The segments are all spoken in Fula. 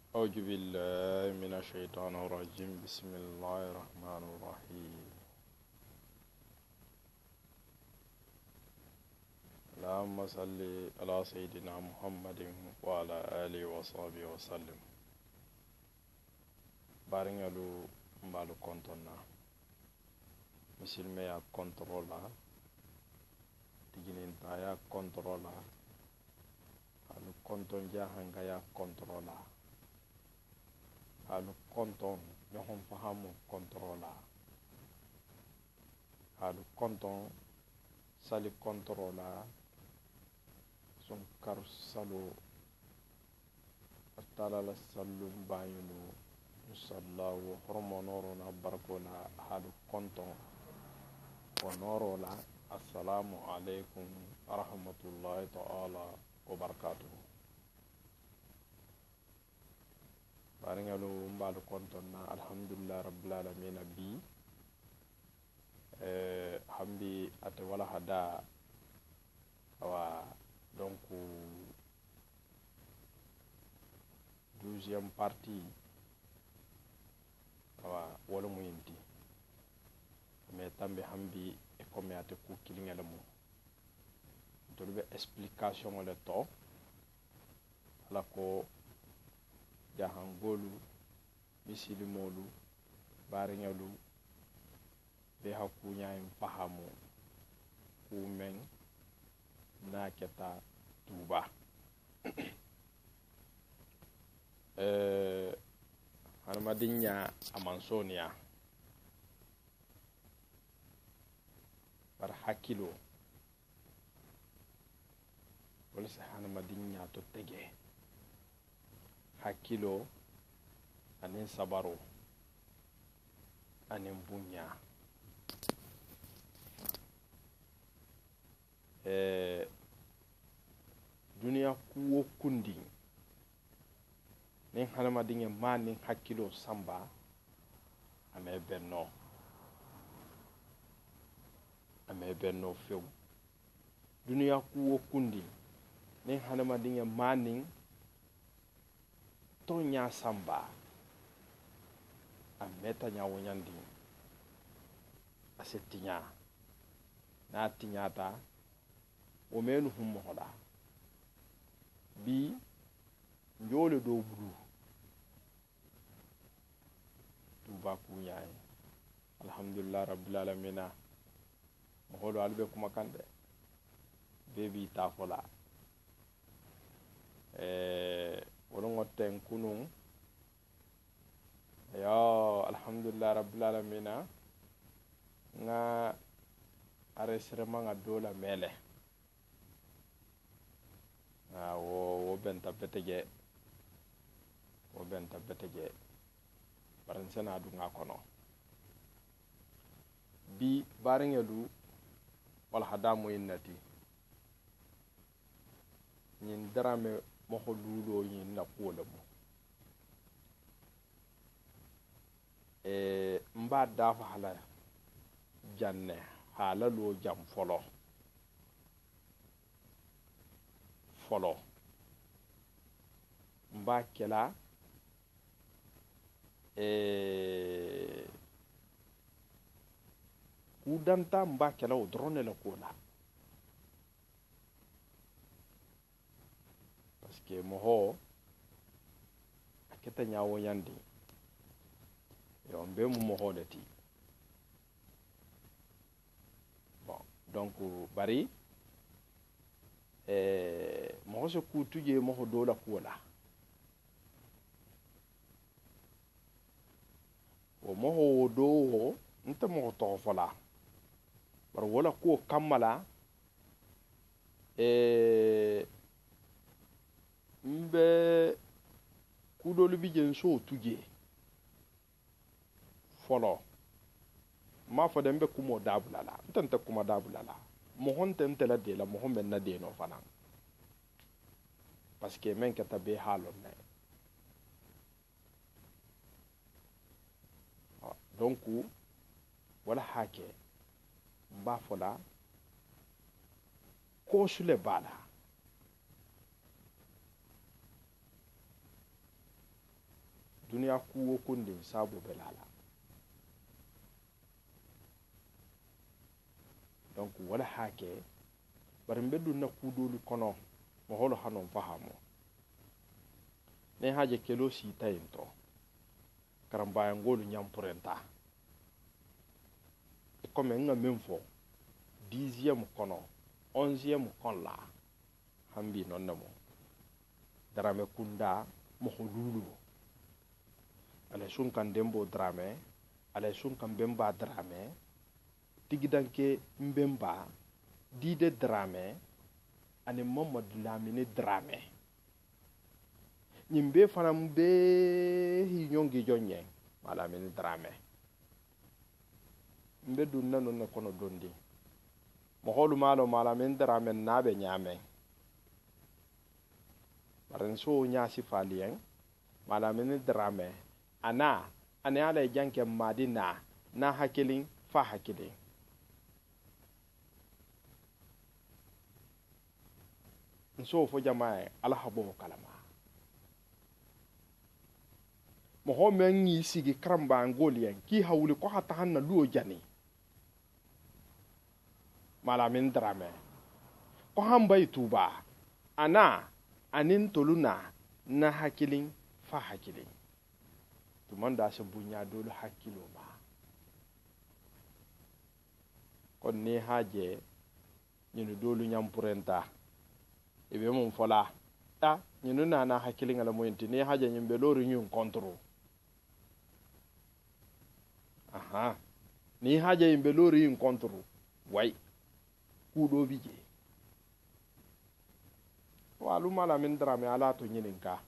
أعوذ بالله من الشيطان الرجيم بسم الله الرحمن الرحيم اللهم صل على سيدنا محمد وعلى آله وصحبه وسلم بارنغالو مبالو كونتونا مسلمي يا كنترولا تجنين تايا كنترولا هالو كنتون جاهنغا يا كنترولا halu konton ñohon fahamu controla halu konton sali controla sun kar salo atala la sallu bayinu sallahu hormonoro na barkola halu konton onorola assalamu alaikum rahmatullahi ta'ala wa barakatuh baringalu mbalu kontonna alhamdulillah rabbil alamin bi hambi ate wala hada awa donc 12e partie awa wala muyinti mais tambe hambi e comme ate ku kilingala mo dolbe explication le to ala ko jahangolu misilimolu bariŋolu be hakuñayin fahamu kumen na keta tuba hadamadinya amansoniya bar hakkilo wala sa hadamadinya to tege hakkilo anin sabaro anin bunya duniya kuwo kundi nin hadamadiŋe ma nin hakkilo samba ame benno few duniya kuwo kundi nin hadamadiŋe ma nin tonya samba a meta nya wonyandi asetinya na tinyata o menu hummo hoda bi njole do bulu tuba kunyai alhamdulillah rabbil alamin mo hodo albe kuma kande bebi tafola wolongoten kunun yo alhamdulillah rabbil alamin nga aresrema nga dola mele wo benta betege baransena du nga kono bi baringelu wal hadamu innati nyin drame moho lulo yin na kola mo mba dafa hala janne hala lo jam folo mba kela udanta mba kela o drone la kola ke moho aketa nyawo yandi yo mbe mu moho leti bon donc bari moho so kutuje moho dola kuola o moho do nta moho to fola bar wala ko kamala mbe kudolu bi jen so tuje folo ma fo dembe kumo dabulala ntanta kuma dabulala mo honte ntela de la mo hombe na de no fana parce que men ka tabe halon ne donc wala hake mba fola ko sule bala duniya kuwo kundin sabu belala donc wala hake bari mbedu na kudolu kono mo holo hanon fahamo ne haje kelo si tayinto karambaya ngolu nyampurenta e comme nga memfo 10e kono 11e kon la hambi non namo drame kunda mo hululu ale sun kan dembo drame ale sun kan bemba drame tigidanke mbemba dide drame ani Mamadou Lamine drame nyimbe fana mbe hi nyongi jonye Malamine drame mbe dunna non kono dondi mo holu malo Malamine drame nabe nyame baran so nyasi falien Malamine drame ana ane ala janke madina na hakilin fa hakilin nso fo jamae alhabo kalama mo ho men yi sigi kramba angolien ki hawli ko hata hanna luo jani Malamin drame ko hambay tuba ana anin toluna na hakilin fa hakilin to manda se bunya dole hakilo ba kon ne haje nyinu dolu nyampurenta ebe mun fola ta nyinu na hakilin ala moyenti ne haje nyimbe lori nyun kontro aha ni haje yimbe lori nyun kontro way kudo bije walu Malamin drame ala to nyininka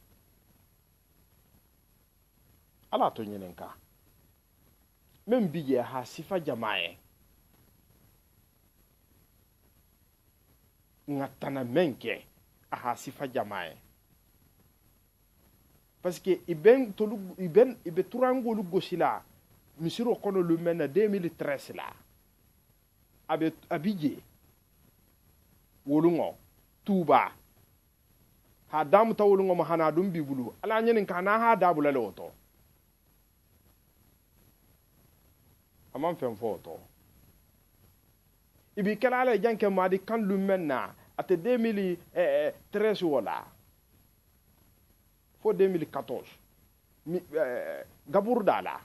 men bije ha sifa jamaaye ngatana menke ha sifa jamaaye parce que ibe turangolu gosila misiro kono le mena 2013 la abije wolungo tuba ha damu ta wolungo ma hana dum bibulu ala nyenin kana ha dabula loto amam fen foto ibi kala ala janke madi kan lumenna ate 2013 wala fo 2014 gabur dala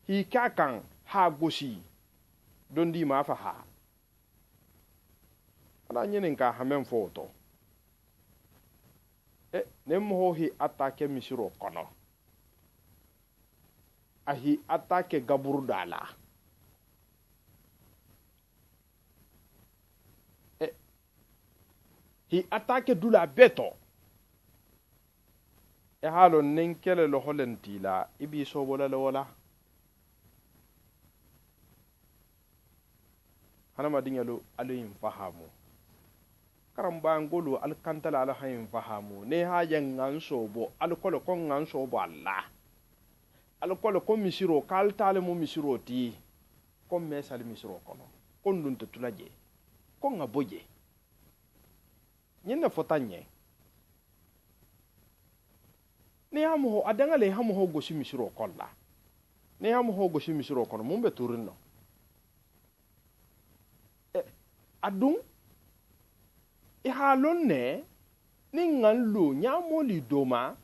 hi kakan ha gosi dondi ma fa ha ala nyenin ka hamen foto nemo hi atake misiro kono ahi atake gabur dala hi atake dula beto halo ninkele lo holentila ibi so bola lo wala hana madingalo alayim fahamu karamba ngolu alkantala ala hayim fahamu ne haja nganso bo alkolo ko nganso bo Allah alkolo ko misiro kaltale mo misiro ti ko mesal misiro kono kon dun tulaje ko ngaboje nyina fotanye ne hamu adanga le hamu gosi misiro kolla ne hamu gosi misiro kono mumbe turinno adun ihalon ne ni nganlo nyamoli doma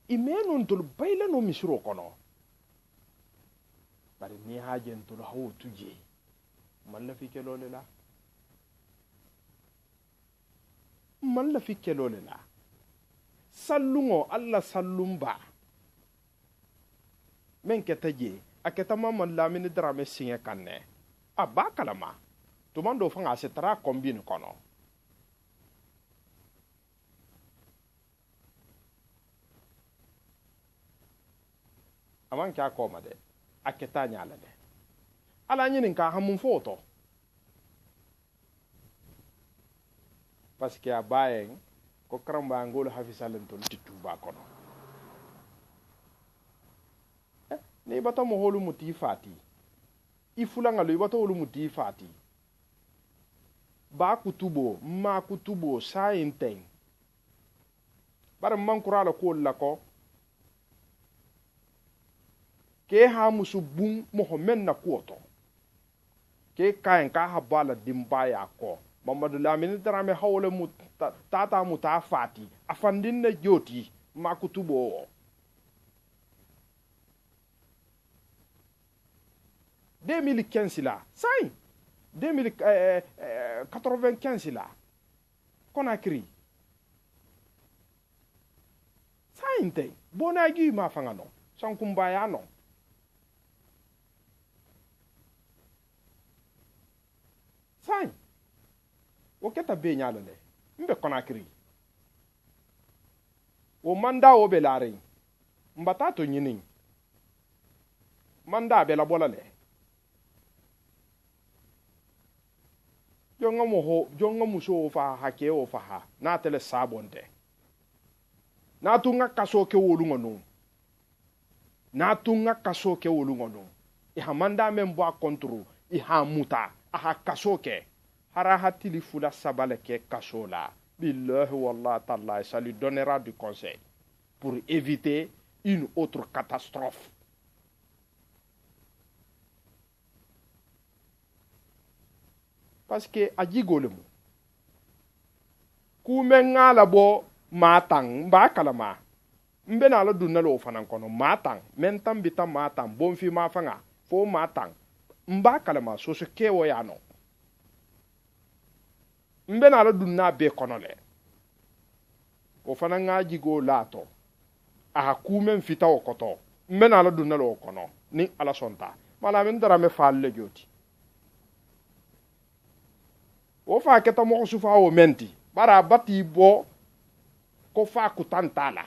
imenu ntul bayla no misiro kono bari ni haje ntul hawo tuje man la fi kelole la sallungo alla sallumba men ketaje aketa Mamadou Lamine drame singe kanne aba kalama to mando fanga se tra combine kono aman kya koma de aketa nyala de ala nyinin ka hamun foto parce que abayen ko karamba ngolo hafisalen ton tituba kono ne bata mo holu muti fati ifula ngalo bata holu muti fati ba kutubo ma kutubo sainteng bar man kurala ko la ko ke ha musu bun mohammed na kuoto ke kayan ka ha bala dimbaya ko Mamadou Lamine Dramé hawle mu tata mu ta fati afandin na joti makutubo 2015 là sai 2095 là Conakry sai inte bonagi ma fangano sankumbaya no sai o keta be nyaala le mbe Conakry o manda o be laare mbata to nyini manda be la bola le jonga muso fa hake o fa ha na tele sabonde na tunga kaso ke wolu ngono na tunga kaso ke wolu ngono I hamanda membo a kontro I ha muta aha kaso ke hara hatili fula sabale ke kaso la billahi wallah ta'ala ça lui donnera du conseil pour éviter une autre catastrophe. Parce que ajigolemu kumenga labo matang ba kalama mbena la dunna lo fanan kono matang mentam bita matang bonfi ma fanga fo matang mba kalama so se kewo yano mbena la dunna be kono le o fanan ajigo lato aha kumen fita o koto mbena la dunna lo kono ni ala sonta mala men dara me falle joti o fa keta mo sufa o menti bara bati bo ko fa kutantala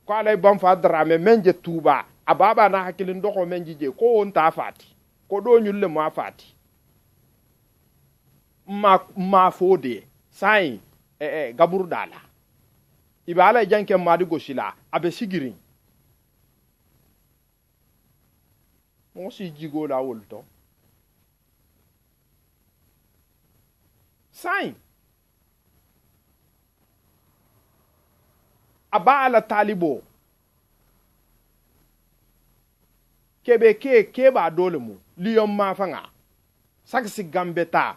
ko alay bam fa drame menje tuba ababa na hakilin doko menji je ko on ta fati ko do nyulle ma fati ma fode sai gabur dala ibala janke madi gosila abe sigirin mo si jigo la wolto sai aba ala talibo kebe ke ba dole mu liyon ma fanga saksi gambeta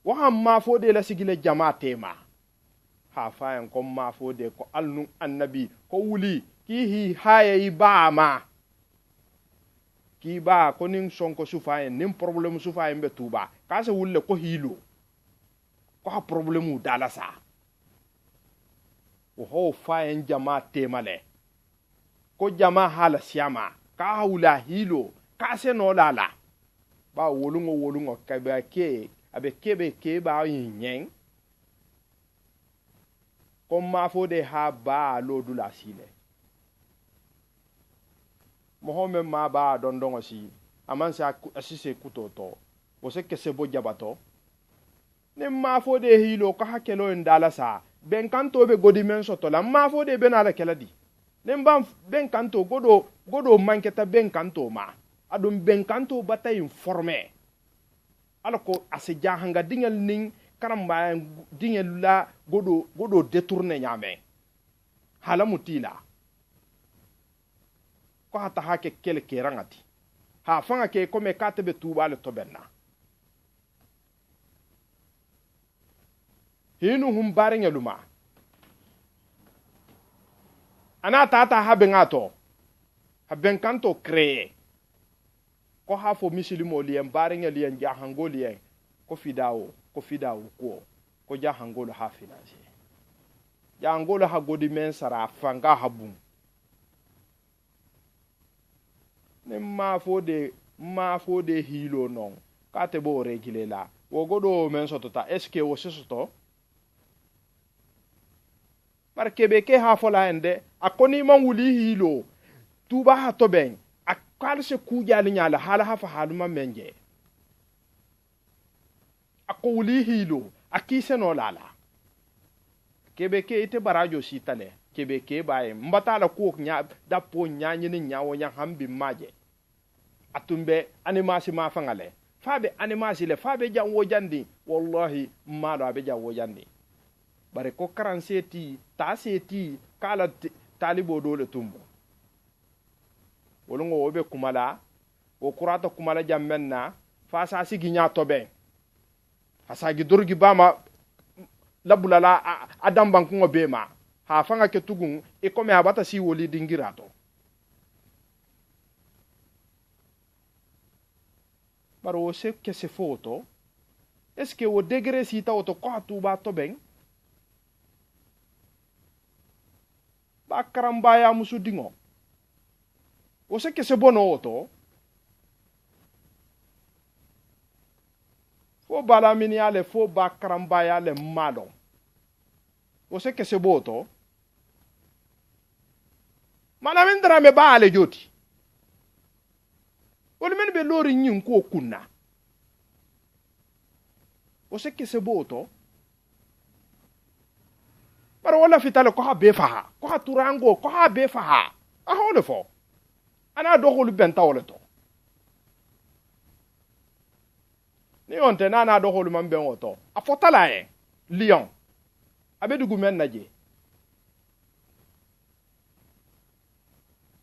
wa ma fode la sigile jama tema ha fayan ko ma fode ko alnu annabi ko wuli ki hi haye ba ma ki ba ko nin sonko sufayen nin problème sufayen be tuba ka se wulle ko hilo ko ha problème dala sa o ho fayen jama temale ko jama hala siama ka hawla hilo ka se no lala ba wolungo ka ba ke abe kebe ke ba yin ko ma fo de ha ba lo dula sile Mohamed ma ba dondongo si amansa asise kutoto o se kese bo jabato ne ma fo de hilo ka hakelo ndala sa ben kanto be godi men soto la ma fo de benala keladi ne mbam ben kanto godo manketa ben kanto ma adum ben kanto bata informé alako ase jahanga dingal ning karamba dingel la godo détourner nyame hala mutila ko hata hake kele kerangati ha fanga ke kome katebe tuba le tobenna hinu hum barenga luma ana tata haben kanto créer ko ha fo misilimo lien barenga lien jahango lien ko fidawo ko jahango ha finance jahango ha godi men sara fanga habum ne ma fo de hilo non kate bo regile la wo godo men sotota eske wo soto barke be ke ha fola ende akoni man wuli hilo tuba ha to ben akalse ku jali nyala hala ha fa haluma menje ako wuli hilo akise no lala kebe ke ite barajo sitale kebe ke baye mbatala ko nya da po nya nyini nyawo nya hambi maje atumbe animasi ma fangale fabe animasi le fabe janwo jandi wallahi malo abe janwo jandi bare ko karanseti ta seti kala talibo dole tumbo wolongo obe kumala o kurata kumala jammenna fa sa sigi nya tobe asagi durgi bama labulala adam bankungo bema ha fanga ke tugun e kome abata si woli dingirato baro se ke se foto est-ce que o degré si ta auto ko tuba to ben ba karamba ya musu dingo o se ke se bono auto fo bala mini ale fo ba karamba ya le malo o se ke se boto mana min dara me ba ale joti wala men be lori nyin ko kunna o se ke se boto bara wala fitale ko ha be faha ko ha turango ko ha be faha a hole fo ana do holu benta wala to ni onte na do holu man ben woto a fotala e lion abe dugu men naje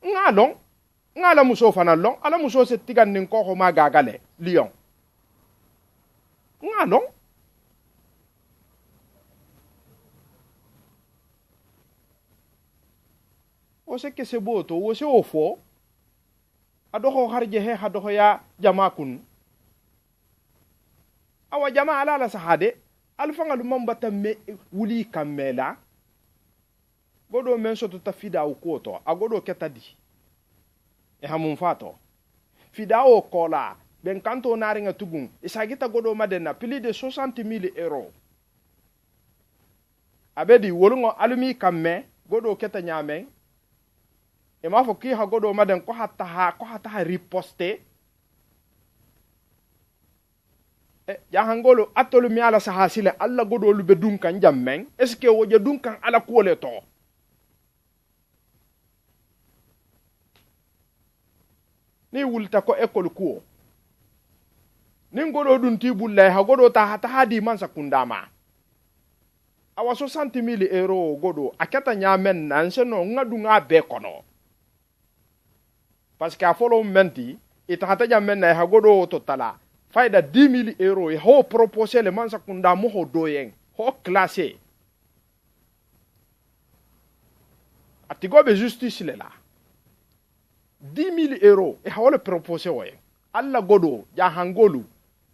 ngalong ngala muso fana long ala muso se tigan nin ko ma gagale lion ngalong o se ke se boto o se ofo adoho harje he hadoho ya jama kun awa jama ala la sahade alfanga lumam batamme wuli kamela godo men soto tafida o koto agodo ketadi e hamun fato fidao kola ben kanto naringa tugun isagita godo madena plus de 60,000 euros abedi wolungo alumi kamme godo keta nyamen e ma fo ki ha godo maden ko hatta ha riposte e jahangolo atolu mi ala sahasile alla godo lu be dunkan jammen est ce que woje dunkan ala kole to ni wulta ko école kuo nin godo dun tibulle ha godo ta hata hadi man sakundama awa 60,000 euros godo akata nyamen nan seno ngadu nga be kono parce que a folo menti ita hata jamen na ha godo totala faida 10,000 euros e ho proposer le man sakundama ho doyen ho classé atigobe justice le la 10,000 euros e hawle proposé woye alla godo ja hangolu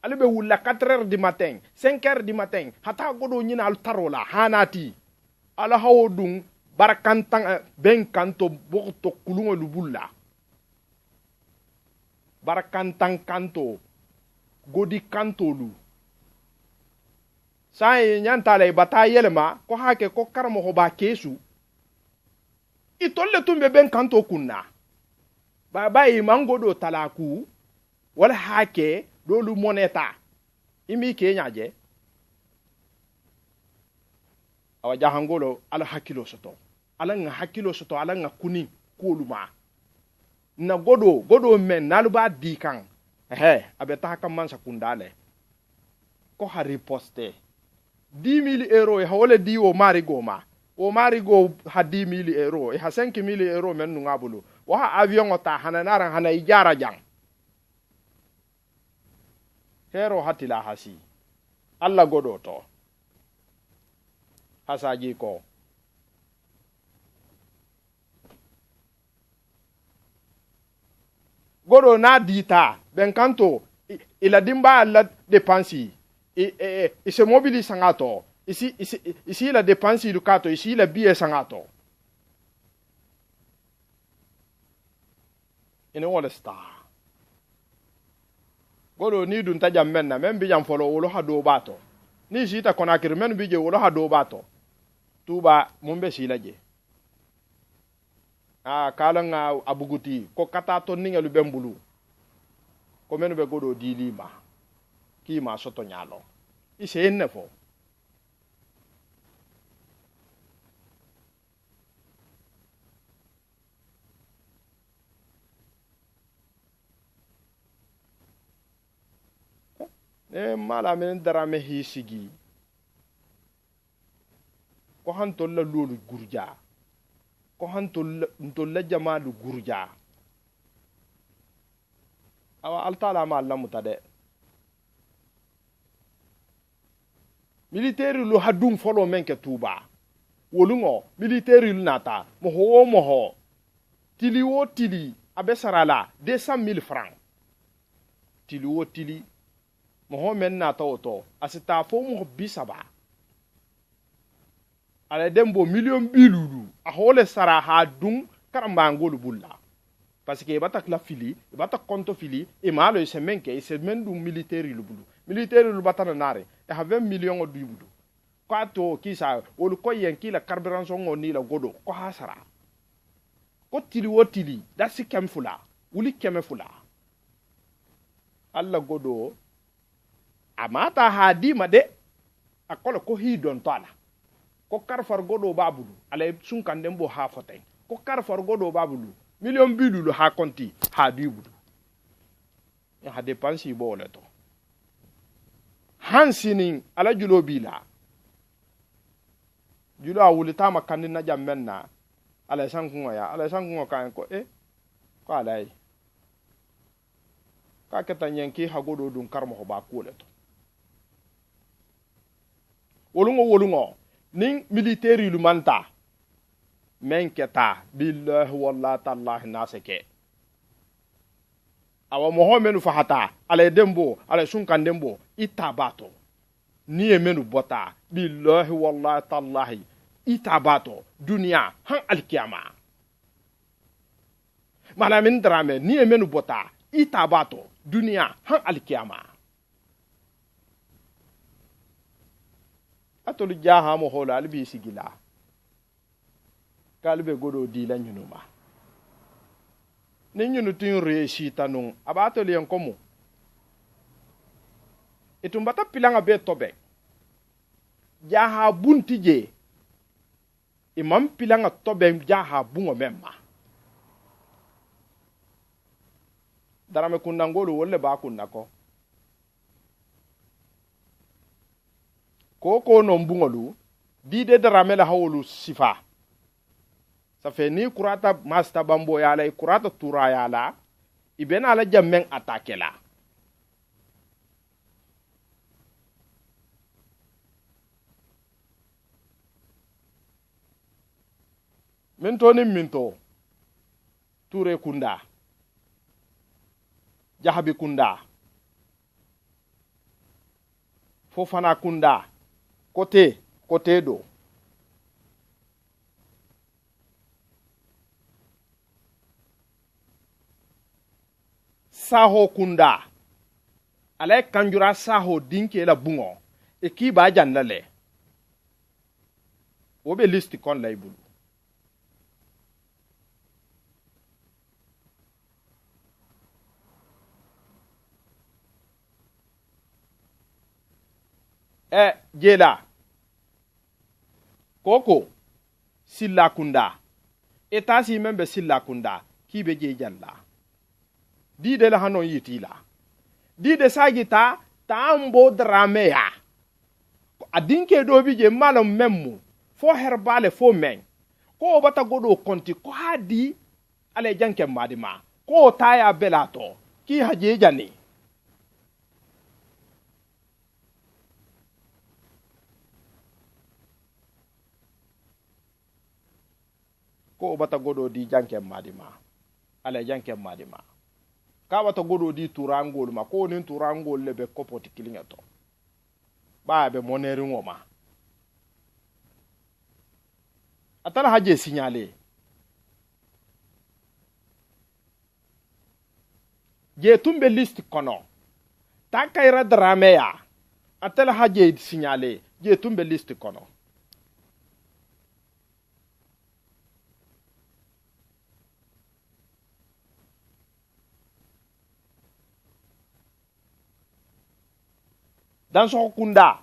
ale be wula 4h du matin 5h du matin hata godo nyina al tarola hanati ala hawdun barakantan ben kanto bokto kulungo lubulla barakantan kanto godi kanto lu sai nyanta le batayelma ko hake ko karmo ho ba kesu itolle tumbe ben kanto kunna baba yi mangodo talaku wala hake dolu moneta imi ke nyaje awa jahangolo ala hakilo soto ala nga hakilo soto ala nga kuni koluma na godo men naluba dikan abeta kam sakundale ko ha riposte 10,000 euros e hawle di o marigo ha 10,000 euros e ha 5,000 euros men nu ngabulu wa avion ota hananaran hana ijara jang hero hatila hasi alla godo to hasaji ko godo na dita ben kanto ila dimba la dépense et se mobilise sangato ici la dépense du kato ici la billet sangato ene wala star godo ni dun tajam menna men bi jam folo wolo ha do bato ni jita konakir men bi je wolo ha do bato tuba mumbe silaje kalanga abuguti ko kata to ningalu bembulu ko men be godo dilima ki ma soto nyalo ise enne fo mala men darame hisigi ko hanto la lolu gurja ko hanto la jamalu gurja awa altala ma Allah mutade militaire lu hadum folo menke tuba wolungo militaire lu nata moho tili wo tili abesarala 200,000 francs tili wo tili moho men nata oto asita fo mo bisaba ala dembo million bilulu a hole sara ha dum karambangolu bulla parce que bata la fili bata konto fili e malo e semenke e semendu militaire lu bulu militaire lu bata nare e ha 20 millions o dubudu ko to kisa wol ko yenki la carburant ngoni la godo ko hasara ko tili wotili da sikam fula wuli keme fula alla godo amata hadi made akola ko hi don tala ko karfar godo babulu ala sun kan dembo ha fotay ko karfar godo babulu million bilulu ha konti ha dubudu ya ha dépense bo le to hansinin ala julo bila julo awuli tama kanin na jammenna ala sankunga kan ko ko alai ka keta nyenki ha godo dun karmo ba ko le to wolungo nin militaire lu manta men keta billahi wallahi tallahi naseke awa mohamenu fahata ala dembo ala sunkan dembo itabato ni menu bota billahi wallahi tallahi itabato dunia han alkiyama mana min drame ni menu bota itabato dunia han alkiyama atolu jaha mo hola albi sigila kalbe godo di la nyunuma ni nyunu tin reshita nun abato liyan komo itumbata pilanga be tobe jaha bunti je imam pilanga tobe jaha bungo memma darame kundangolo wolle ba kunnako ko no mbungolu dide darame la hawlu sifa ça fait ni kurata masta bambo yala kurata tura yala ibena la jamen attaquer la minto ture kunda jahabi kunda fofana kunda côté do saho kunda alay kanjura saho dinke la bungo e ki ba jannale o be list kon lay bulu jela koko silla kunda etasi membe silla kunda kibe je jalla dide la hanon yitila dide sagita tambo drameya adinke do bije malom memmu fo herbale fo men ko bata godo konti ko hadi ale janke madima ko taya belato ki haje jani ko bata godo di janke madima ale janke madima ka bata godo di turangol ma ko nin turangol lebe kopoti kilingato ba be moneri ngoma atala haje signalé je tumbe liste kono takayra drameya atala haje signalé je tumbe liste kono dans son kunda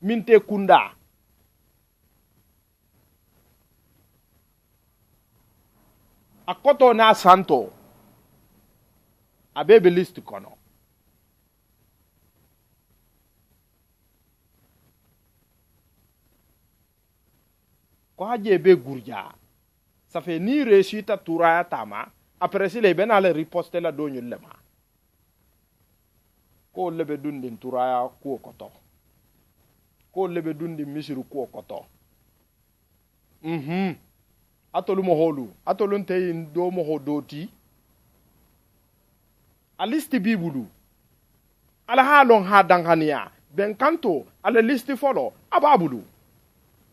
minte kunda akoto na santo abebe list kono ko haje be gurja ça fait ni réussite touraya tama après si le ben ale riposte la do nyul lema ko lebe dundi turaya ko koto ko lebe dundi misiru ko koto atolu mo holu atolu nte do mo hodoti alisti bibulu ala halon ha dangania ben kanto ala listi folo ababulu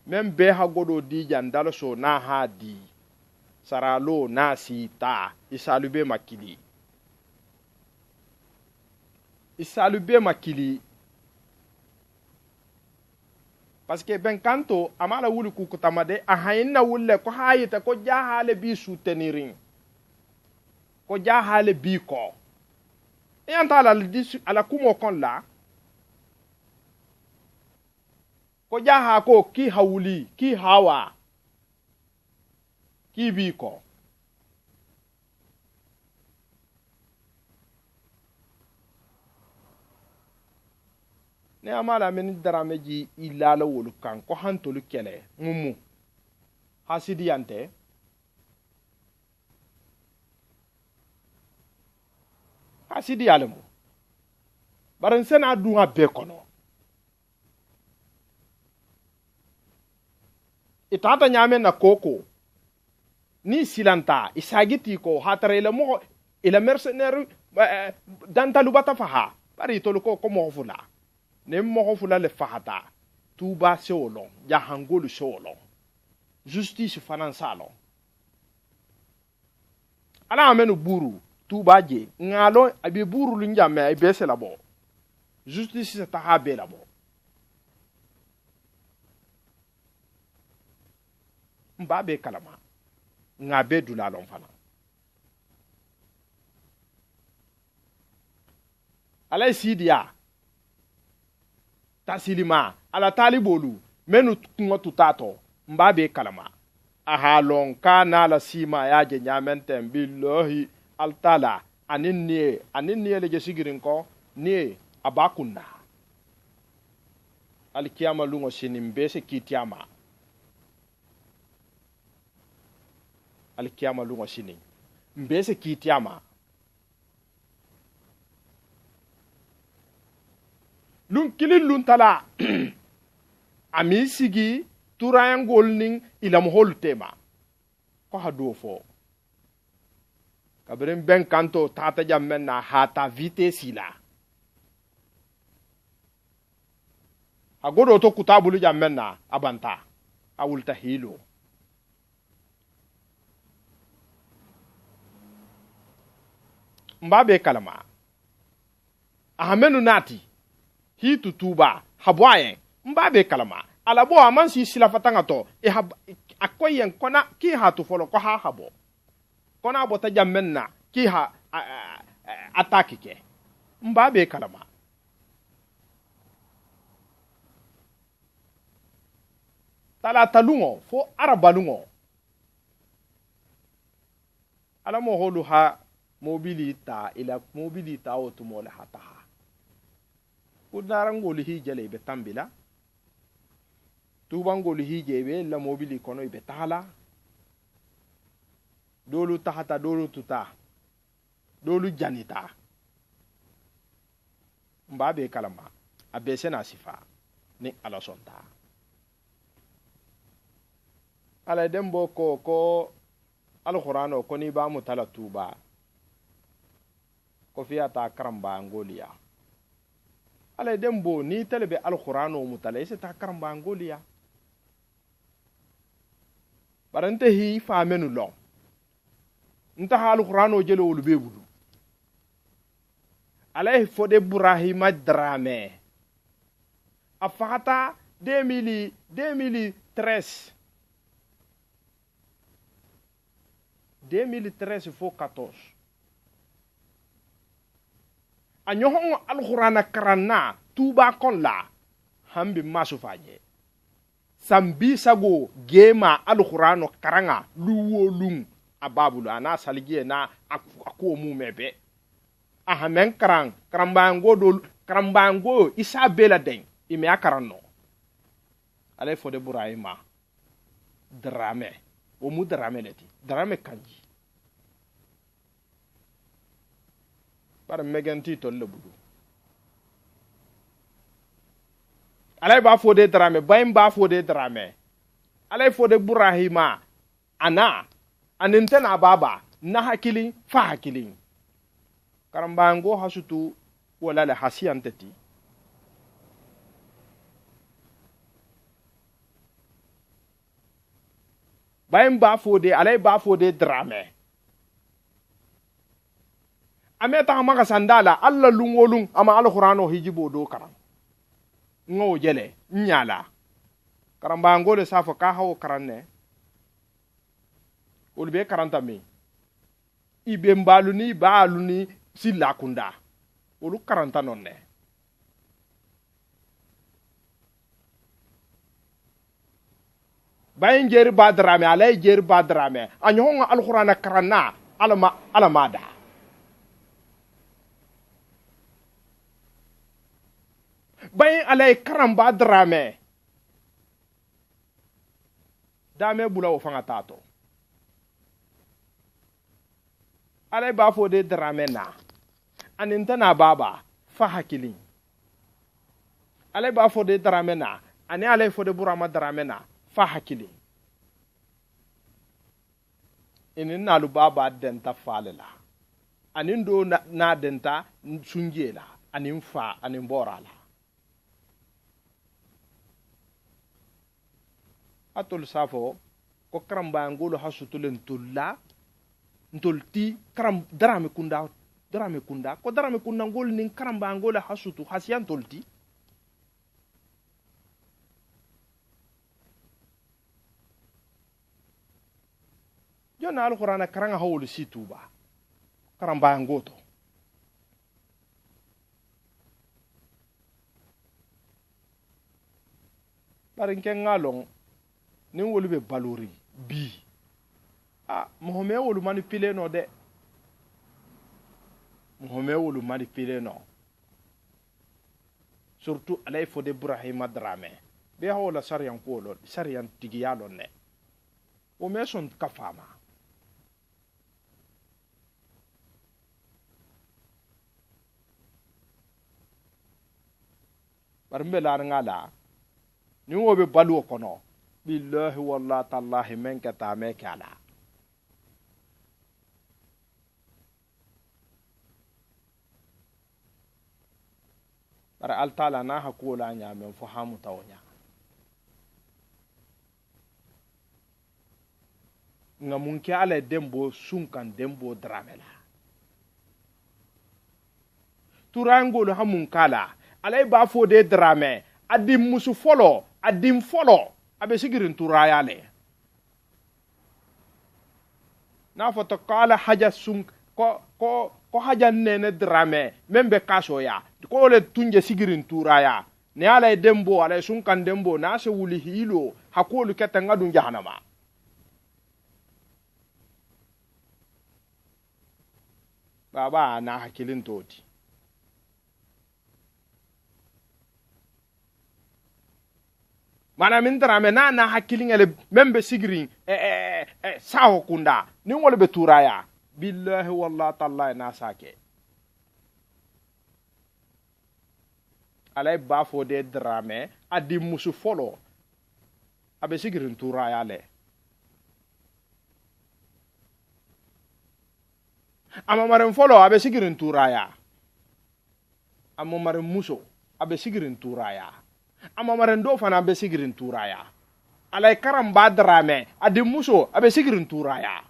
men be ha godo di jandalo so na ha di saralo na sita isalube makili parce que ben kanto amala wuli kukutamade a hayinna wulle ko hayita ko jahale bi soutenirin ko jahale bi ko e anta ala kumo kon la ko jaha ko ki hawuli ki hawa ki bi ko ne amala men darameji ilala wolu kan ko hantolu kele mumu hasidi yante hasidi yalemu baran sena dunga be kono itata nyame na koko ni silanta isagiti ko hatare le mo ila mercenaire dantalu bata faha bari tolu ko mo fula ne mo fula le fahata tuba solo jahangolu solo justice finansalo ala amenu buru tuba je ngalo abi buru lu njame ay bese la bo justice se tahabe la bo mbabe kalama ngabe dulalon fana ala sidia tasilima ala talibolu menu kungo tutato mbabe kalama ahalon kana la sima ya je nyamentem billahi altala aninni le jesigirin ko ni abakunda alkiyama lungo sinimbe se kitiama alkiyama lungo sinin mbese kitiama lun kilin lun tala ami sigi turayangol ning ilam hol tema ko hado fo kabren ben kanto tata jamen na hata vitesse la agodo to kutabulu jamen na abanta awulta hilo mbabe kalama ahamenu nati hi tutuba habwaye mbabe kalama alabo amansi silafatanga to akoyen kona ki hatu folo ko ha habo kona bota jammenna ki ha ataki ke mbabe kalama tala talungo fo arabalungo alamo holu ha mobilita ila mobilita otumola hataha kudarangoli hijele be tambila tubangoli hijebe la mobili kono be tala dolu tahata dolu tuta dolu janita mbabe kalama abese na sifa ni ala sonta ala dembo ko alqur'ano ko ni ba mutala tuba ko fiya ta karamba angolia ala dembo ni telebe alqur'ano mutala ise ta karamba angolia barante hi fa menu long nta alqur'ano jelo wulu bebudu ala fode burahima drame afata 2013 fo 14 anyohon alqur'ana karanna tuba kon la hambi masu faje sambi sago gema alqur'ano karanga luwolum ababulu ana salige na ako mu mebe ahamen karambango isa bela den ime akaranno ale fode burahima drame o mu drame leti drame kanji par megenti tolle budu alay ba fode drame bayim ba fode drame alay fode burahima ana anintena baba na hakilin fa hakilin karambango hasutu wala la hasiyantati bayim ba fode alay ba fode drame ameta maka sandala alla lungolung ama alqur'ano hijibo do karam ngo jele nyala karambango le safo ka hawo karanne ulbe karanta mi ibe mbaluni baaluni silla kunda olu karanta nonne bayin jeri badrame alay jeri badrame anyonga alqur'ana karanna alamada bayin alay karam badrame dame bula wo fanga tato alay ba fo de drame na anintana baba fa hakilin alay ba fo de drame na ani alay fo de burama drame na fa hakilin inin nalu baba denta falela anin do na denta sunjela anin fa anin borala atol safo ko karamba ngolo hasutulen tulla ntolti karam darame kunda ko darame kunda ngol nin karamba ngolo hasutu hasiyan tolti jona alqur'ana karanga hawlu situba karamba ngoto barin ken ngalong nin wolu be balori bi mohome wolu manipule no de mohome wolu manipule no surtout alay fo de Ibrahima Drame be hawla sariyan ko sariyan tigiyalo ne o me son kafama barmbe lar ngala ni wo be balu kono billahi wallahi tallahi men kata me kala bara altala na hakula nya men fo hamu tawnya nga munki ala dembo sunkan dembo dramela turangolo hamun kala alay ba fo de drame adim musu folo adim folo abe sigirin turaya le na foto kala haja sunk ko haja nene drame membe kaso ya ko le tunje sigirin turaya ne ala dembo ala sunkan dembo na se wuli hilo hakolu keta ngadun jahannama baba na hakilin toti mana min drame na hakilin ele membe sigirin saho kunda ni wala be turaya billahi wallahi tallahi na sake alay bafo de drame adi musu folo abe sigirin turaya le ama maren folo abe sigirin turaya ama maren muso abe sigirin turaya ama maren do fana abe sigirin turaya alay karam ba drame adi muso abe sigirin turaya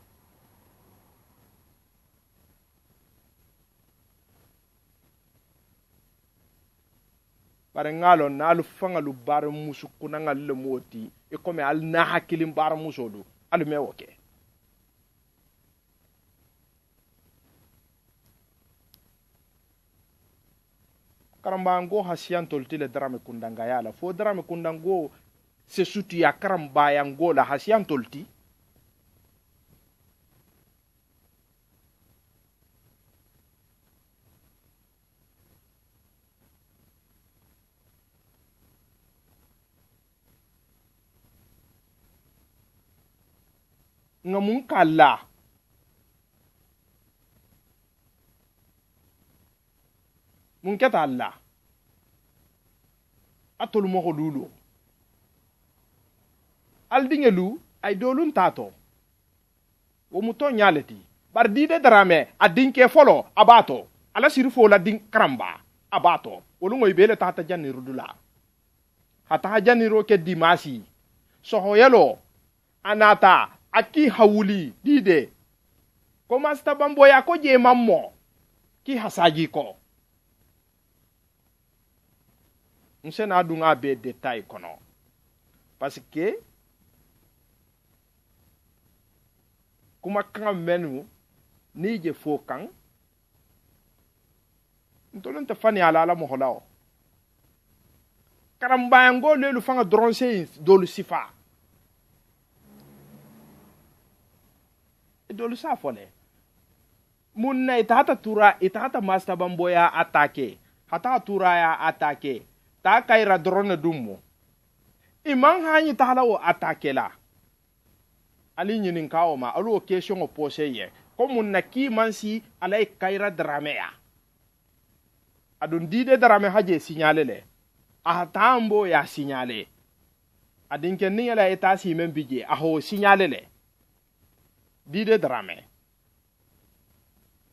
bare ngalo na alu fanga lu bar musu kuna ngal moti e comme al na hakilim bar muso du alu me woke karambango hasiyan toltile drame kundanga yala fo drame kundango se sutu ya karamba yango la hasiyan tolti ngamun kala keta alla atol mo lulu aldingelu ay dolun tato wo muto nyaleti bar dide darame adinke folo abato ala sirfo la din karamba abato wolu ngoy bele tata janniru dula hata janniro ke dimasi sohoyelo anata aki hawuli dide ko masta bamboya ko je mammo ki hasaji ko nsena dunga be detail kono parce que kuma kan menu ni je fo kan ntolon ta fani ala mo holao karambayango lelu fanga dronse dolu sifa dolu safole munna itata tura itata masta bamboya atake hata tura ya atake ta kaira drone dummo iman hanyi talawo atake la ali nyinin kawo ma alu question o poseye ko munna ki mansi alay kaira drameya adun dide drame haje signalele atambo ya signale adin ken ni ala eta si men bije aho signalele dide drame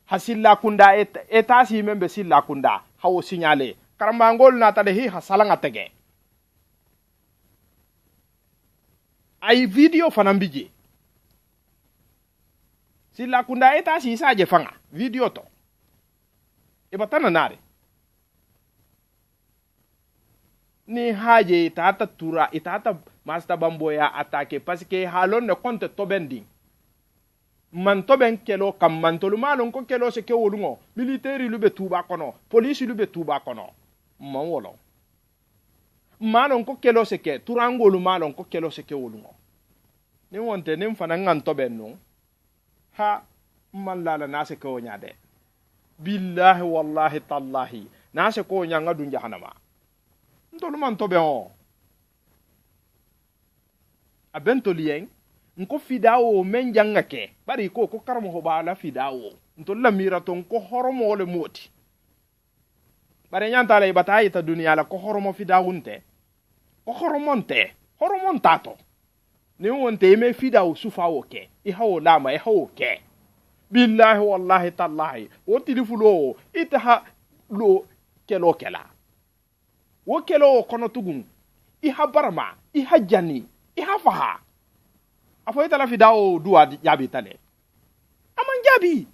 hasilla kunda eta si men be silla kunda hawo signale karambangol na tade hi hasalanga tege ay video fanam bije silla kunda eta si saje fanga video to e batana nare ni haje itata tura itata masta bamboya atake parce que halon ne compte tobendi man toben kelo kam man tolu malon ko kelo se ke wolungo militaire lube tuba kono police lube tuba kono man wolo malon ko kelo se ke turangolu malon ko kelo se ke wolungo ni wonte nim fana ngan toben no ha man lala nase ko nyaade billahi wallahi tallahi nase ko nyanga dun jahannama ntolu man tobe on abento lien nko fidawo men janga ke bari ko karamo ho bala fidawo ntolu la miraton ko horomo le moti bare nyanta lay batayi ta duniya la ko horomo fidawunte ko horomonte horomontato ni wonte me fidawo sufawo ke I hawo lama I hawo ke billahi wallahi tallahi o tilifulo itaha lo kelo kela wo kelo kono tugun iha barama iha jani iha faha afo itala fidawo duwa jabi tale aman jabi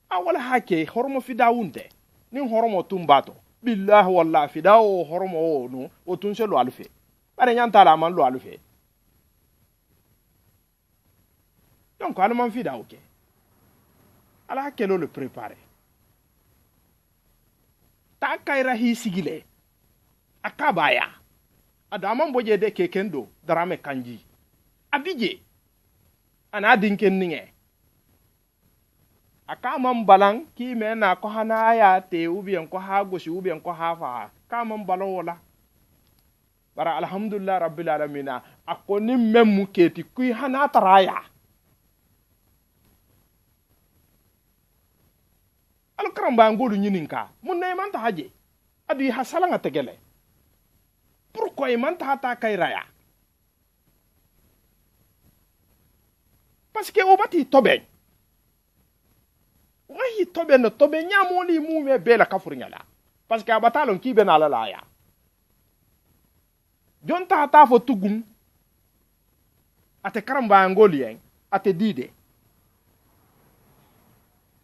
awala hake horomo fidawunte ni horomo tumbato billahi wallahi fidawo horomo no o tunse lo alfe bare nyanta la man lo alfe donc alman fidawo ke ala hake lo le préparer ta kaira hi sigile akabaya adaman boje de kekendo darame kanji abije ana dinken ninge akaman balan ki mena ko hanaya te ubiyan ko ha goshi ubiyan ko ha fa kaman balola bara alhamdulillah rabbil alamin akoni memmu keti kuy hana taraya alkaramba ngolu nyininka munne man ta haje adi hasalanga tegele pourquoi man ta ta kairaya parce que obati tobe wahi tobe no tobe nyamoli mu me bela kafurnyala parce que abatalon ki ben ala laya jonta ta fo tugum ate karamba ngoli en ate dide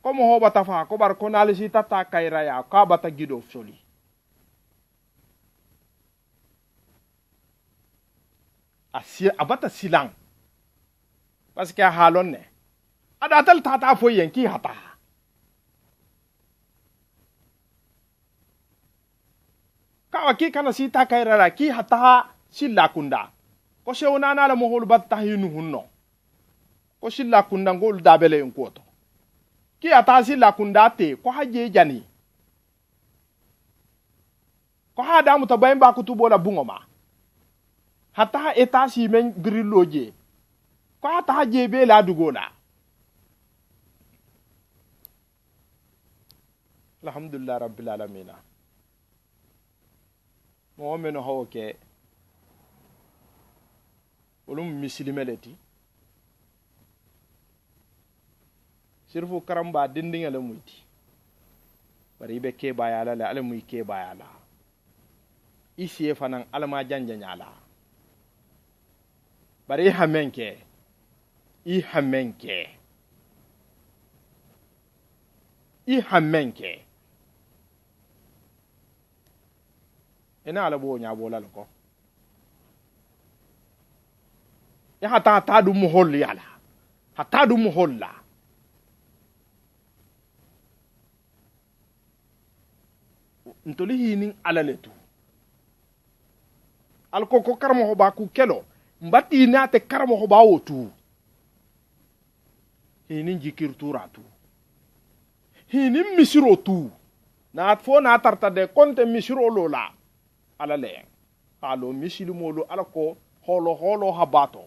como ho bata fa ko bar ko nalisi tata kairaya ka bata gido soli asia abata silang parce que halon ne adatal tata fo yen ki hata ka waki kana sita kairara ki hata silla kunda ko sewna na la mo hol batta hinu hunno ko silla kunda ngol dabele en koto ki atasi la kundate ko haje jani ko hada mutabayin ba kutubo la bungoma hata etasi men grilloje ko hata haje be la dugola alhamdulillah rabbil alamin mo meno hawke olum mislimeleti sirfu karamba dindinga la muyti bari be ke bayala la ala muy ke bayala isi fanan alma janja nyala bari hamenke i hamenke ina ala bo nya bolal ko ya hata du muhol yala hata du muholla ntoli hinin alaletu alkoko karamo hoba ku kelo mbati nate karamo hoba wotu hinin jikirturatu hinin misirotu na fo na tarta de konte misiro lola alale alo misilimolo alako holo habato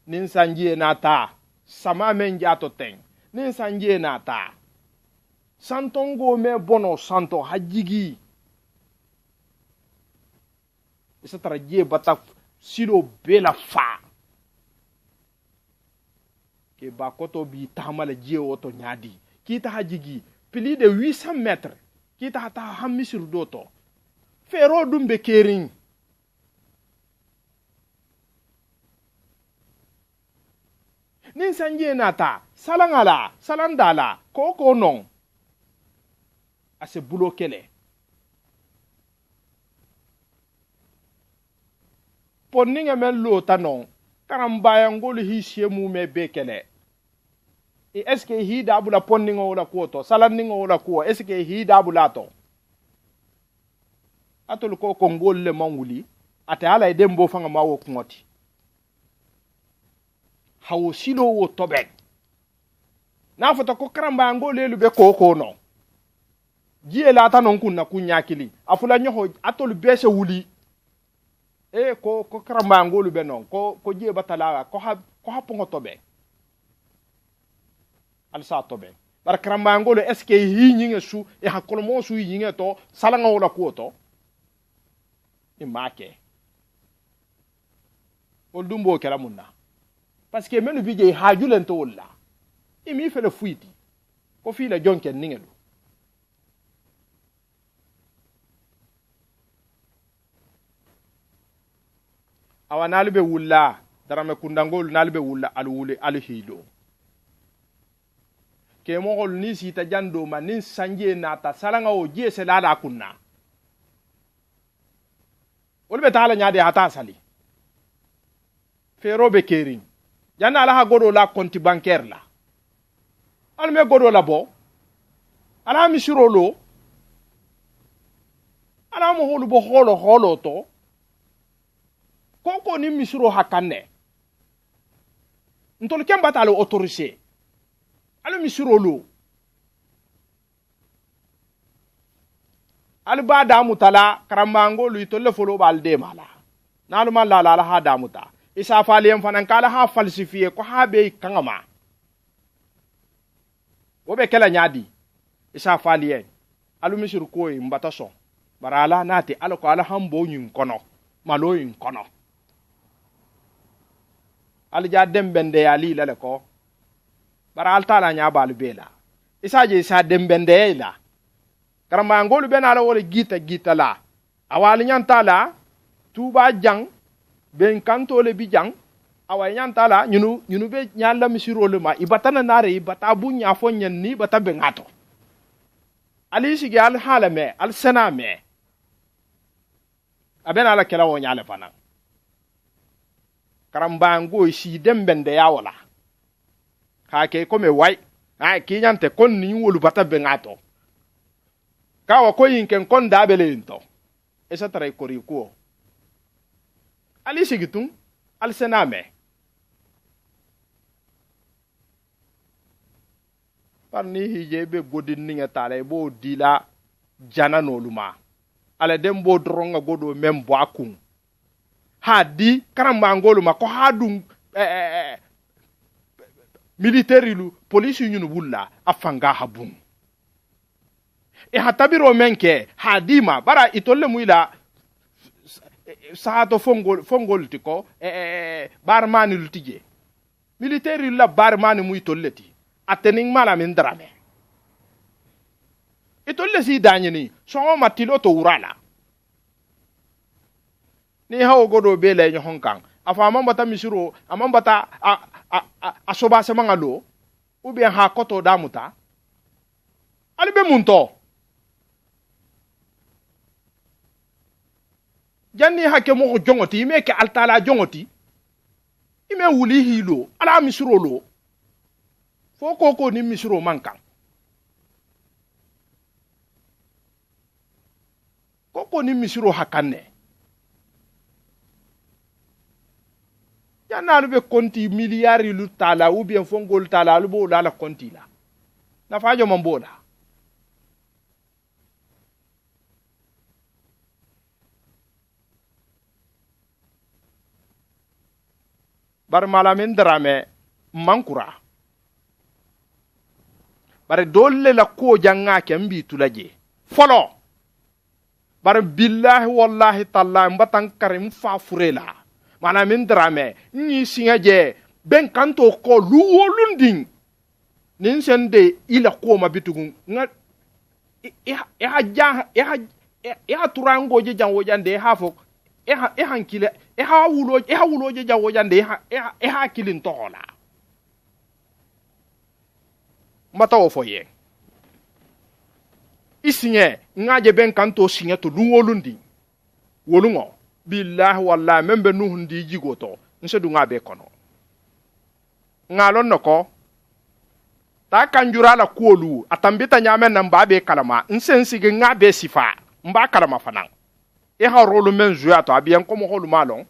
nin sanje nata sama men jato ten nin sanje nata santongo me bono santo hajigi isa tara je bata silo bela fa ke ba koto bi tamala je woto nyadi kita hajigi plus de 800 mètres kita ta hamisir doto fero dumbe kering nin sanje nata salangala salandala koko non ase bulo kele ponninga men lo tanon karambaya ngolu hi shemu me bekele e eske hi dabula ponninga wala kuoto salandinga wala kuo eske hi dabula to atol ko ngol le manguli ate ala dembo fanga mawo ngoti hawo silo wo tobe na fota ko karambaya ngolu lu be koko no jie la ta non kunna kunya kili afula nyoho atol bese wuli ko karamba ngolu be non ko jie batala ko ha pongo tobe al sa tobe bar karamba ngolu eske hi nyinge su e hakolo mo su yinge to salanga wala ko to imake ol dumbo kala munna parce que menu bije hajulen to wala imi fele fuiti ko fi la jonken ningelu awa nalbe wulla darame kundangol nalbe wulla alwule alhido ke mogol ni sita jando ma nin sanje nata salanga o je se lala kunna wolbe taala nyaade hata sali ferobe kerin janna ala ha godo la compte bancaire la alme godo la bo ala mi sirolo ala mo holu bo holo to koko ni misiro hakanne ntol kemba talo autorisé alo misiro lo al ba damu tala karamango lu tolle folo balde mala nalu mala la ha damuta isa faliyem fanan kala ha falsifier ko ha be kangama wobe kala nyadi isa faliyem alu misiro ko mbata so barala nati alo ko ala hambo nyun kono malo yin kono alja dembende ali lale ko bara altala nya balu bela isaje isa dembende la karamba ngolu bena la wala gita la awali nyantala tuba jang ben kanto le bi jang awai nyantala nyunu be nyalla misiro le ma ibatana nare ibata bunya fonyen ni bata be ngato ali sigi al halame al saname abena la kala wonya le fana karambango si dembende ya wala ka ke kome wai ha ki nyante kon ni wolu bata be ngato ka wa ko yin ken kon da bele into esa tare kori ko ali sigitun al sename parni hije be godin ni ngata bo dila jana noluma ala dembo dronga godo membo akun hadi karamba ngolu ma ko hadum military lu police nyunu bulla afanga habun e hatabiro menke hadima bara itolle muila sahato fongol tiko barmani lutije militaire la barmani muy tolleti atening mala min drame itolle si danyini songo matilo to urala ni hawo godo be le nyon kan afa amambata misiro amambata a soba semangalo ou bien ha koto damuta ali be munto janni hake mo jongoti me ke altala jongoti ime wuli hilo ala misiro lo foko ko ni misiro mankan koko ni misiro hakanne yana albe konti miliyari lu tala ou bien fongol tala albo la konti la na fajo mambola bar malamin drame mankura bare dolle la ko janga ke mbi tulaje folo bar billahi wallahi taala mbatan karim fa furela malamin drame ni singaje ben kanto ko luwolunding nin sende ila ko mabitugun nga ha turango je jango jande ha fo hankile ha wulo je jango jande ha kilin tola mata o foye isinye ngaje ben kanto singa to luwolunding wolungo billahi wallahi membe nuhundi jigoto nse du ngabe kono ngalon noko ta kanjura la kuolu atambita nyame nan babe kalama nsensi ge ngabe sifa mba kalama fanan e ha rolu men zuya to abiyan ko mo holu malon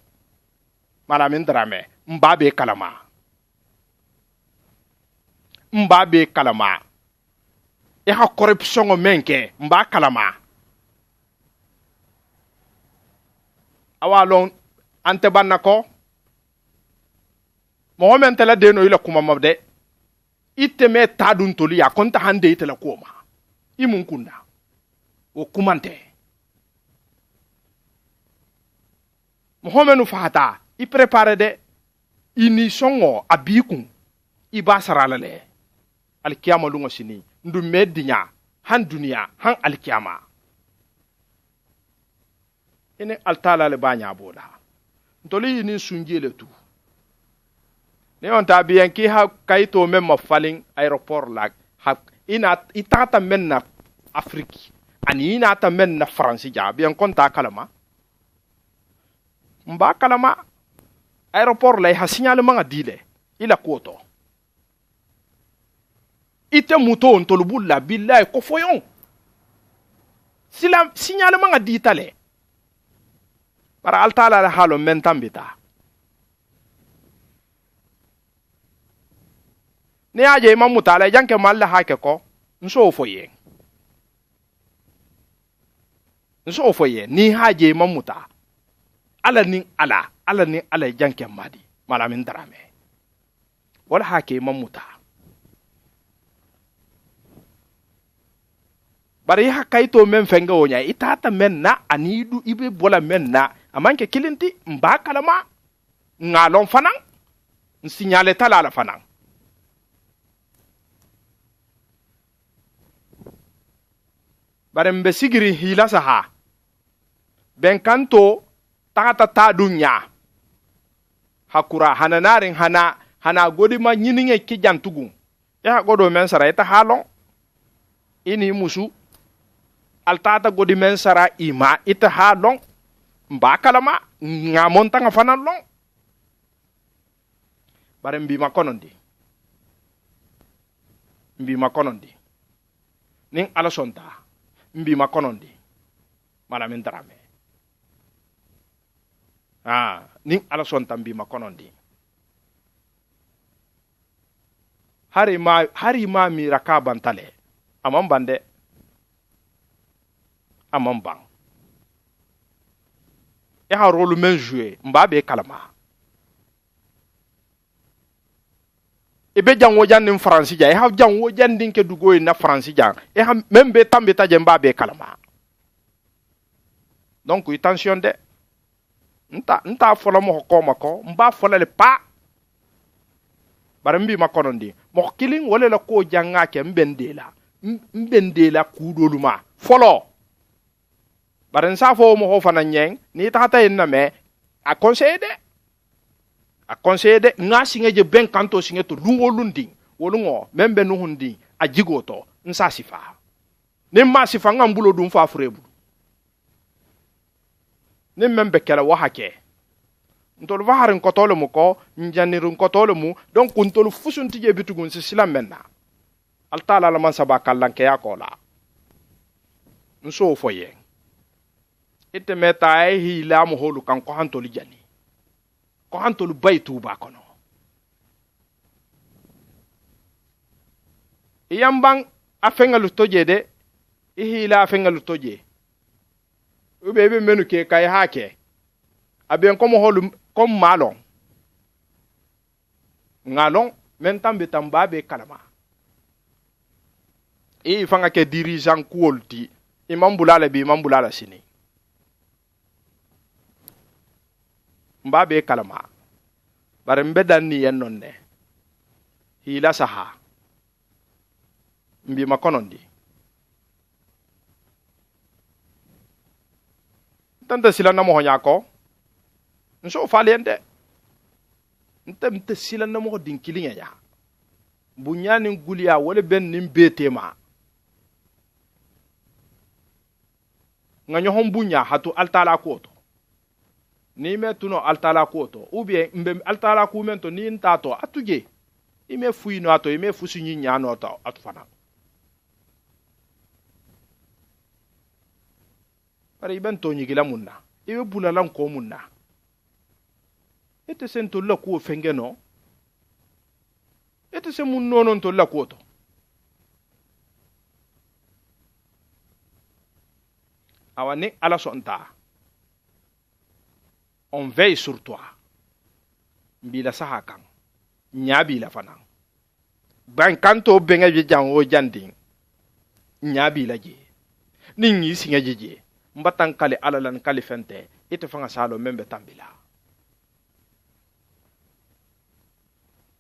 malamin drame mbabe kalama e ha corruption o menke mba kalama awalon ante banna ko mo men tela deno ila kuma mabde iteme tadun toli ya konta hande itela koma imun kunda o kumante mo menu fata i prepare de ini songo abikun iba saralale alkiyama lungo sini ndu medinya han dunia han alkiyama ene altala le banya bola ntoli ni sunjele tu ne on ta bien ki ha kayto mem mafalin aéroport lag ha ina itata menna afrique ani ina ta menna france ja bien konta kalama mba kalama aéroport lay ha signalement dile ila koto ite muto ntolu bulla billahi ko foyon sila signalement ditale para altala la halo men tambita ne aje imam mutala janke malla hake ko nso foye ni haje imam muta ala ni ala janke madi malamin darame wala hake imam muta bari hakaito men fenga wonya itata men na anidu ibe bola men na amanke kilinti mba kalama ngalon fanan signale talala fanan bare mbe sigiri hila saha ben kanto tata ta dunya hakura hananarin hana godima nyininge kijantugun ya godo men sara ita halon ini musu altata godi men sara ima ita halon mba kalama ngamon tanga fanan long bare mbi makonondi ning ala sonta mbi makonondi malamin drame ning ala sonta mbi makonondi hari ma mi rakaban tale amam bande amam bang e ha rôle men jouer mba be kalama e be jango jannin faransi ja e ha jango jandin ke dugo na faransi ja e ha membe tambe ta jemba be kalama donc attention de nta fola mo ko mako mba fola le pa barambi makono ndi mo kilin wala la ko janga ke mbendela kudoluma folo baran sa fo mo ho fana nyeng ni tata en na me a conseiller de nga singe je ben kanto singe to lungo lundi wolungo membe no hundi a jigoto nsa sifa ne ma sifa ngambulo dum fa furebu ne membe kala wa hake ntol va harin kotole mu ko njanirun kotole mu donc kuntol fusun tije bitugun si silam menna altala la man saba kallanke ya kola nso foye ite meta ay hila mu holu kan ko hantol jani ko hantol baytu ba kono iyambang afengalu toje de hila afengalu toje ubebe menu ke kay hake aben ko mo holu kom malon ngalon mentambe tambabe kalama fanga ke dirigeant kuolti imam bulala sini mbabe kalama bare mbedan ni yennonne hila saha mbi makonondi tanta silana mo nyako nso falende nte silana mo dinkilinya ya bunyani guliya wala ben nim betema nga nyohon bunya hatu altala koto ni me tuno altala koto ou bien mbe altala ku mento ni ntato atuje ime fuino ato ime fusi nyi nyano to atufana pare iben to nyigila munna ibe bulalan ko munna ete sento la ko fengeno ete se mun nonon to la koto awani ala sonta on veille sur toi mbila sahakan nyabi la fanan ban kanto benga je jango janding nyabi la je ningi singa je mbatan kale alalan kale fente ite fanga salo membe tambila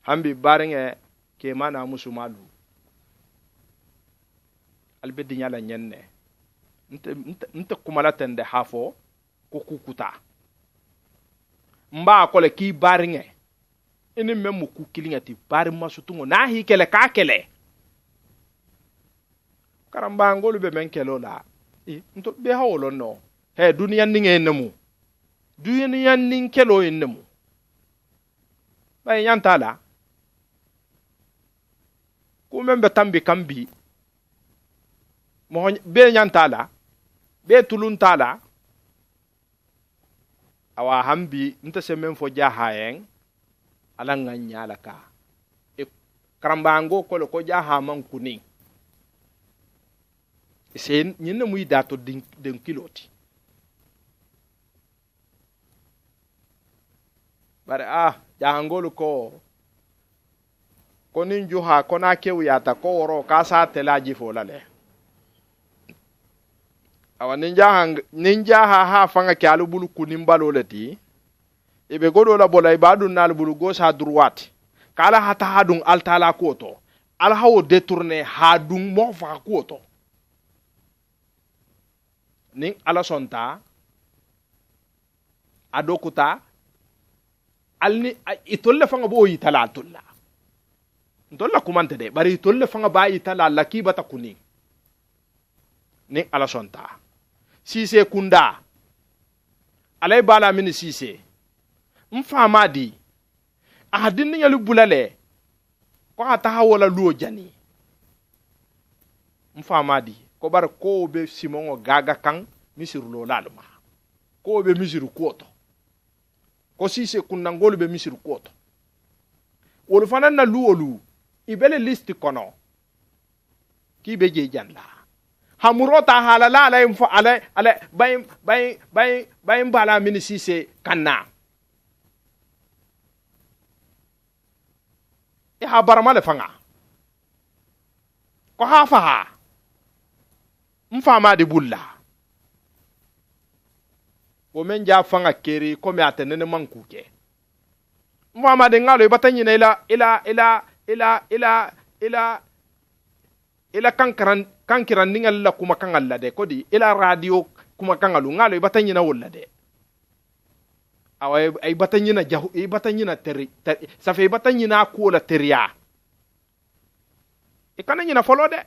hambi barenge ke mana musumalu albedi nyala nyenne nte kumala tende hafo ko kukuta mba kole ki baringe ene memu ku kilinga ti bari masutungo na hi kele ka kele karamba ngolu be men kelo la nto be hawlo no he duniya ninge enemu duniya nin kelo enemu bay nyantala ku membe tambi kambi mo be nyantala be tuluntala awa hambi nta semen fo jahayen alanga nyala ka karambango ko jaha man kuni sen nyina muy dato den kiloti bare jahangolo ko nin juha kona kewu yata ko woro ka sa telaji fo lale awa ninja ha fanga kyalu bulu kunim balolati ibe godo la bola ibadun nal bulu gauche à droite kala hata hadun altala koto al hawo détourner hadun mo fa koto nin ala sonta adokuta alni itolle fanga bo yitala tulla ntolla kumante de bari itolle fanga ba yitala lakibata kuni nin ala sonta sise kunda alay bala min sise mfamadi ahadin yalu bulale ko ata hawala luo jani mfamadi ko bar ko be simongo gaga kan misiru lo lalma ko be misiru koto ko sise kunna ngol be misiru koto wol fanan na luolu ibele listi kono ki be je janda hamurota halala alay mfa alay bay bala min sise kanna ha barama le fanga ko ha fa ha mfama de bulla o men ja fanga keri ko me atenene man kuke mfama de ngalo batanyi na ila kankiran ningal la kuma kangal la de kodi ila radio kuma kangalu ngalo batanyi na wolla de ay batanyi na jahu ay batanyi na teri sa fe batanyi na ko la teriya e kana nyina folo de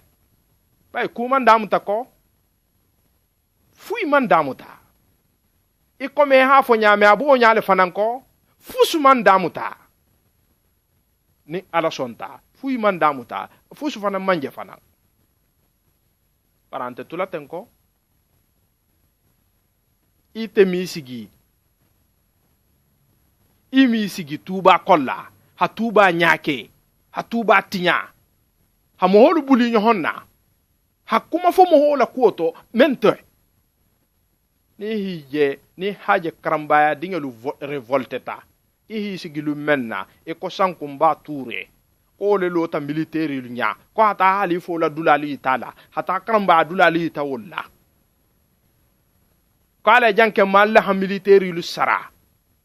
bay kuma ndamuta ko fui man damuta e kome ha fo nyame abu nyaale fananko fusu man damuta ni ala sonta fui man damuta fusu fanan manje fanan parante tulatenko ite misigi imisigi tuba kolla ha tuba nyake ha tuba tinya ha moholu buli nyohonna ha kuma fo mohola kuoto mente ni hije ni haje karambaya dingelu revolteta ihi sigilu menna e ko sankumba ture ko le lota militaire nya ko hata hali fo la dulali tala hata karamba dulali tawalla kala janke malla ha militaire lu sara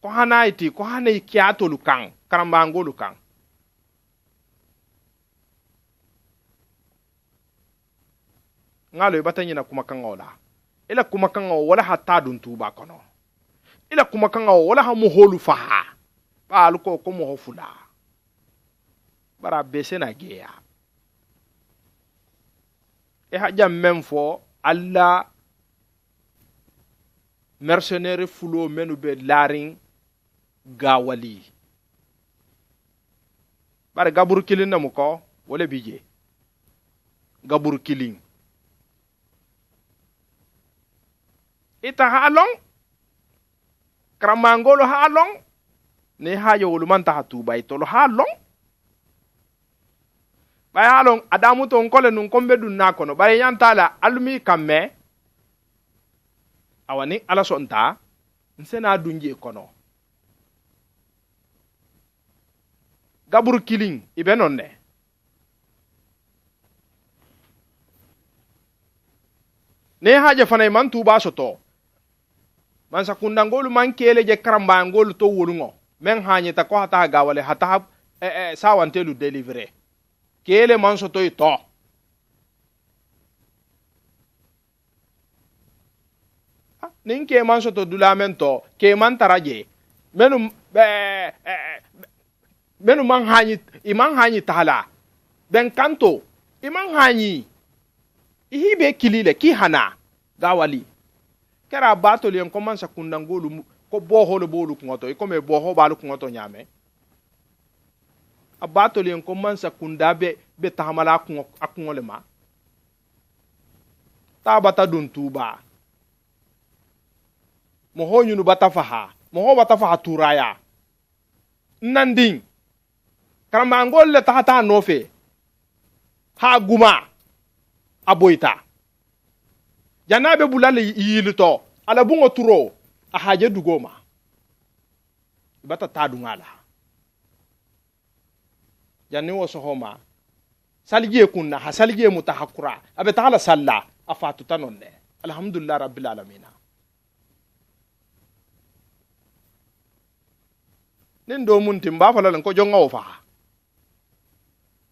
ko hanaiti ko hanai kiato lukan karamba ngolu kan ngalo ibatanya na kuma kan ola ila kuma kan wala hatta dun tuba kono ila kuma kan wala ha muholu faha ba alko ko mo hofula bara bese na geya e hajam memfo alla mercenaire fulo menu be laring gawali bare gabur kilin na muko wala bije gabur kilin ita halong kramangolo halong ne hayo wuluman ta tuba itolo halong bay halong adamu to ngole nun kombe dun nakono bare yantala alumi kamme awani ala sonta nsena dunje kono gaburu killing ibe nonne ne haje fanay man tuba soto man sakunda ngolu man kele je karamba ngolu to wulungo men hanye ta ko hata gawale hata sawantelu delivery kele man soto ito nin ke man soto dulamento ke man taraje menu man hanyi iman hanyi tala ben kanto iman hanyi ihibe kilile ki hana gawali kera batoli en commence kundangolu ko boholo bolu ngoto e comme boho balu ngoto nyame abatoli en commence kundabe be tamala akungolema tabata dun tuba moho nyunu batafaha turaya nanding karamba ngolle tahata nofe ha guma aboita janabe bulale yilito ala bungo turo a haje dugoma bata tadungala janni wo sohoma salije kunna ha salije mutahakura abe taala salla afatu tanonne alhamdulillah rabbil alamin nin do mun timba fala ko jonga wo fa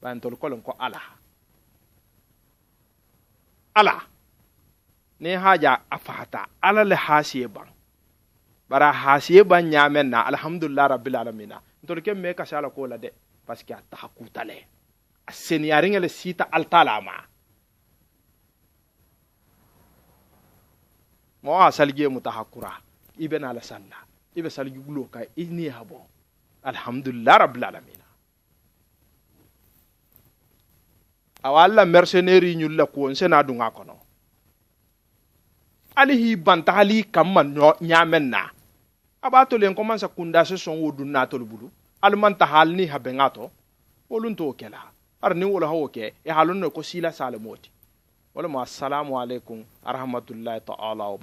ban tol ko ala ne haja afata ala le hasiye ban bara hasiye ban nyamen na alhamdulillah rabbil alamin ntol ke me ka sala ko la de parce que ta hakutale asen yaringa le sita altalama mo asalge mutahakura ibena la salla ibe salgi gulo ka ini habo alhamdulillah rabbil alamin awalla mercenaire nyulla ko on sena dunga kono alihi bantali kamma nyamen na abato len commence kunda se son wodu na to bulu alman ta halni habengato wolun to kela arni wala hawoke e halun ko sila salamoti wala ma assalamu alaikum arahmatullahi ta'ala wa